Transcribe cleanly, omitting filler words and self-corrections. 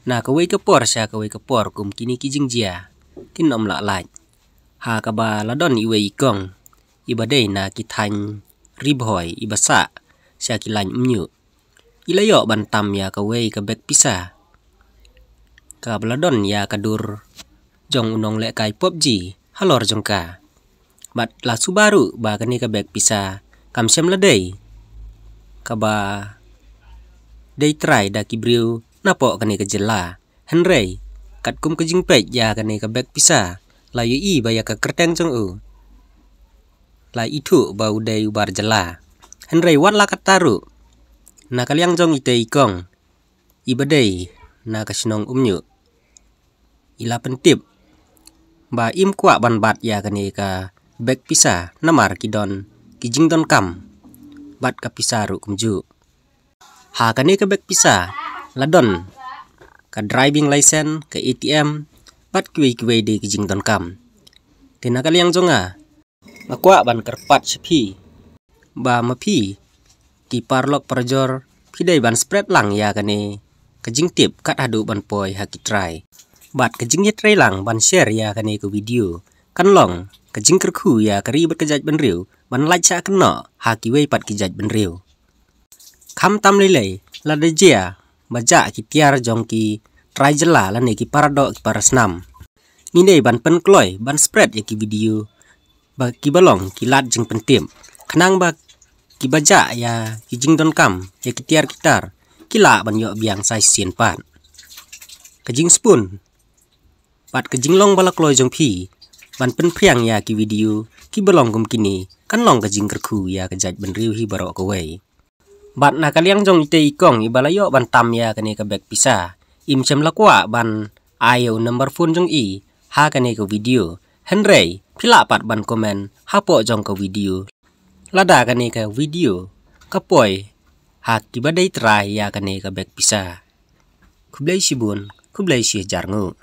Na kawai kapor sya kawai kapor kum kini kijing jia. Kin om lak laj. Ha kaba ladon iwe ikong. Iba day na kitany ribhoy iba sa. Sya kilany umnyu. Laioh bantam ya kawai kabek pisa. Ka baladon ya kadur. Jong unong lek kai PUBG. Halor jong ka. Bat la subaru ba kani kabek pisa. Kam syam ladai. Kaba day try da kibriu. Napo kani kejela. Henry. Kat kum kejing pej ya kani kabek pisa. Laioh i ba ya ka kerteng jong u. La itu ba uday ubar jela. Henry wat la kataru. Na kaliang jong ite ikong. Iba day na kasinong umnyu. Ila pentip. Ba im kwa ban bat ya kani ka bek pisa. Namar kidon kijing donkam. Bat ka pisa ru kumju. Ha kani ka bek pisa. Ladon ka driving license ka ATM. Bat kiwe de kijing donkam. Tina kaliang jonga. Makwa ban kerpat sepi. Ba mapi. Ki parlok perjor. Pidai ban spread lang ya kani. Kejing tip kat hadu ban poi haki try. Bat kejing ye try lang ban share ya kani ke video. Kan long. Kejing kerku ya keribet kejaj ban riu. Ban like sa kena. Haki wei pat kejaj ban riu. Kam tam lilai. Lada jia. Baja ki tiar jong ki try jela lani ki paradok ki parasnam. Ngine ban pen kloy ban spread ya ki video. Ba ki balong ki lat jeng pentim. Kenang ba ki baja ya ki jing donkam ya ki tiar kitar. Kila ban yo biang sai sien pat. Kejing spoon. Pat kejing long balak kloy jong pi. Ban pen priang ya ki video. Ki balong kum kini. Kan long kejing kerku ya kejaj ban riu hi barok kawai. Bat na kaliang jong ite ikong iba laioh ban tam ya kani ka bek pisa. Im cem lakwa ban ayo number phone jong i. Ha kani ka video. Henry pila pat ban komen. Hapo jong ka video. Lada kani ka video. Kapoy. Ha kiba day try ya kani ka bek pisa. Kublay si bun. Kublay si jarngu.